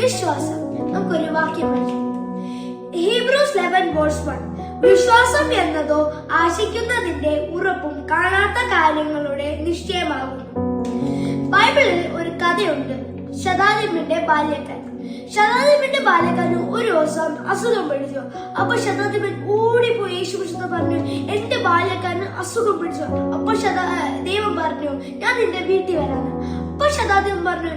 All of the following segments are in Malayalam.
വിശ്വാസം. നമുക്കൊരു വാക്യം പഠിക്കാം. ഹീബ്രൂസ് 11:1. വിശ്വാസം എന്നതോ ആശിക്കുന്നതിന്റെ ഉറപ്പും കാണാത്ത കാര്യങ്ങളുടെ നിശ്ചയമാകുന്നു. ബൈബിളിൽ ഒരു കഥയുണ്ട്. ശതാധിപന്റെ ബാല്യക്കാരൻ. ശതാധിപന്റെ ബാല്യക്കാരന് ഒരു ദിവസം അസുഖം പിടിച്ചു. അപ്പൊ ശതാധിപൻ ഓടിപ്പോയി യേശുക്രിസ്തു പറഞ്ഞു, എന്റെ ബാല്യക്കാരന് അസുഖം പിടിച്ചു. അപ്പൊ ദൈവം പറഞ്ഞു, ഞാൻ നിന്റെ വീട്ടിൽ വരാണ്. അപ്പൊ ശതാധിപൻ പറഞ്ഞു,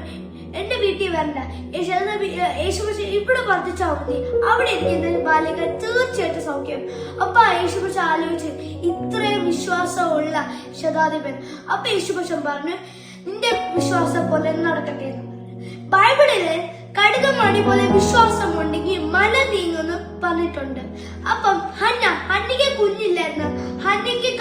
എന്റെ വീട്ടിൽ വരണ്ട, യേശുക്രിസ്തു ഇവിടെ പ്രാർത്ഥിച്ചാൽ മതി, അവിടെ ഇരിക്കുന്ന ബാല്യക്കാരൻ തീർച്ചയായിട്ടും സൗഖ്യം. അപ്പൊ യേശുക്രിസ്തു ആലോചിച്ച്, ഇത്രയും വിശ്വാസമുള്ള ശതാധിപൻ. അപ്പൊ യേശുക്രിസ്തു പറഞ്ഞു, നിന്റെ വിശ്വാസം പോലെ നടക്കട്ടെ എന്ന്. ബൈബിളില് കടുകമണി പോലെ വിശ്വാസം ഉണ്ടെങ്കിൽ മല നീങ്ങുന്നു പറഞ്ഞിട്ടുണ്ട്. അപ്പം ഹന്നയ്ക്ക് കുഞ്ഞില്ലായിരുന്നു. ഹന്നയ്ക്ക്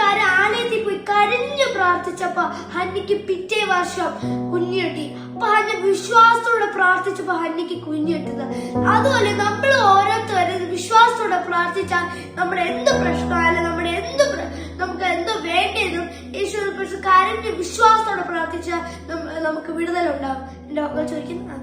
ആലയത്തിൽ പോയി കരഞ്ഞു പ്രാർത്ഥിച്ചപ്പോ ഹന്നയ്ക്ക് പിറ്റേ വർഷം കുഞ്ഞു കിട്ടി. അപ്പൊ ഹന്ന വിശ്വാസത്തോടെ പ്രാർത്ഥിച്ചപ്പോ ഹന്നയ്ക്ക് കുഞ്ഞു കിട്ടുന്നത്. അതുപോലെ നമ്മൾ ഓരോരുത്തരും വിശ്വാസത്തോടെ പ്രാർത്ഥിച്ചാൽ നമ്മുടെ എന്ത് പ്രശ്നമായാലും നമുക്ക് എന്തോ വേണ്ടതും യേശുവിനെ കുറിച്ച് കരഞ്ഞ് വിശ്വാസത്തോടെ പ്രാർത്ഥിച്ചാൽ നമുക്ക് വിടുതലുണ്ടാവും. എന്റെ മക്കൾ ചോദിക്കുന്നു.